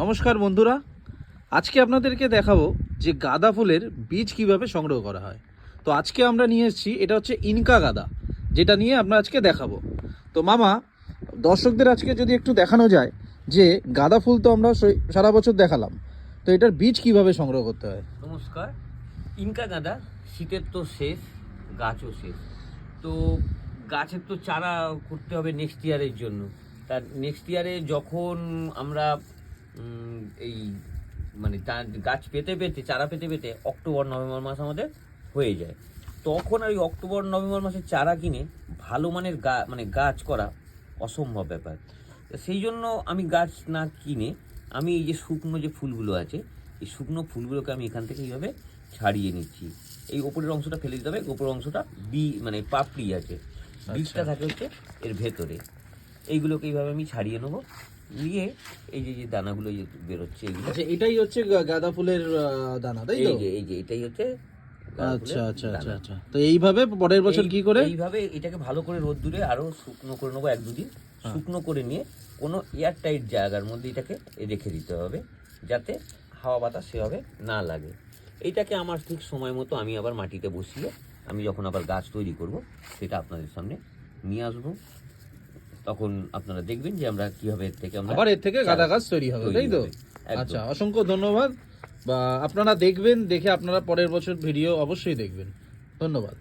নমস্কার বন্ধুরা, আজকে আপনাদেরকে দেখাবো যে গাঁদা ফুলের বীজ কিভাবে সংগ্রহ করা হয়। তো আজকে আমরা নিয়ে এসেছি, এটা হচ্ছে ইনকা গাঁদা, যেটা নিয়ে আমরা আজকে দেখাবো। তো মামা, দর্শকদের আজকে যদি একটু দেখানো যায় যে গাঁদা ফুল তো আমরা সারা বছর দেখালাম, তো এটার বীজ কিভাবে সংগ্রহ করতে হয়। নমস্কার। ইনকা গাঁদা শীতের তো শেষ, গাছও শেষ, তো গাছের তো চারা করতে হবে নেক্সট ইয়ারের জন্য। তার নেক্সট ইয়ারে যখন আমরা এই মানে গাছ পেতে পেতে চারা পেতে পেতে অক্টোবর নভেম্বর মাস আমাদের হয়ে যায়, তখন আর ওই অক্টোবর নভেম্বর মাসের চারা কিনে ভালো মানের গাছ করা অসম্ভব ব্যাপার। সেই জন্য আমি গাছ না কিনে আমি এই যে শুকনো যে ফুলগুলো আছে, এই শুকনো ফুলগুলোকে আমি এখান থেকে এইভাবে ছাড়িয়ে নিচ্ছি। এই ওপরের অংশটা ফেলে দিতে হবে, ওপরের অংশটা পাপড়ি আছে, বীজটা থাকে হচ্ছে এর ভেতরে। এইগুলোকে এইভাবে আমি ছাড়িয়ে নেবো, নিয়ে এই যে দানাগুলো যে বেরোচ্ছে এগুলো, এটাই হচ্ছে গাঁদা ফুলের দানা, তাই তো? এই যে এটাই হচ্ছে। আচ্ছা আচ্ছা আচ্ছা আচ্ছা। তো এইভাবে পরের বছর কি করে? এইভাবে এটাকে ভালো করে রোদ্দুরে আরো শুকনো করে নেবো, 1-2 দিন শুকনো করে নিয়ে কোনো এয়ার টাইট জায়গার মধ্যে এটাকে রেখে দিতে হবে, যাতে হাওয়া বাতাস সেভাবে না লাগে। এইটাকে আমার ঠিক সময় মতো আমি আবার মাটিতে বসিয়ে আমি যখন আবার গাছ তৈরি করব সেটা আপনাদের সামনে নিয়ে আসবো। তখন আপনারা দেখবেন যে আমরা কিভাবে এর থেকে গাঁদা গাছ তৈরি হবে, তাই তো? আচ্ছা, অসংখ্য ধন্যবাদ। বা আপনারা দেখবেন, দেখে আপনারা পরের বছর ভিডিও অবশ্যই দেখবেন। ধন্যবাদ।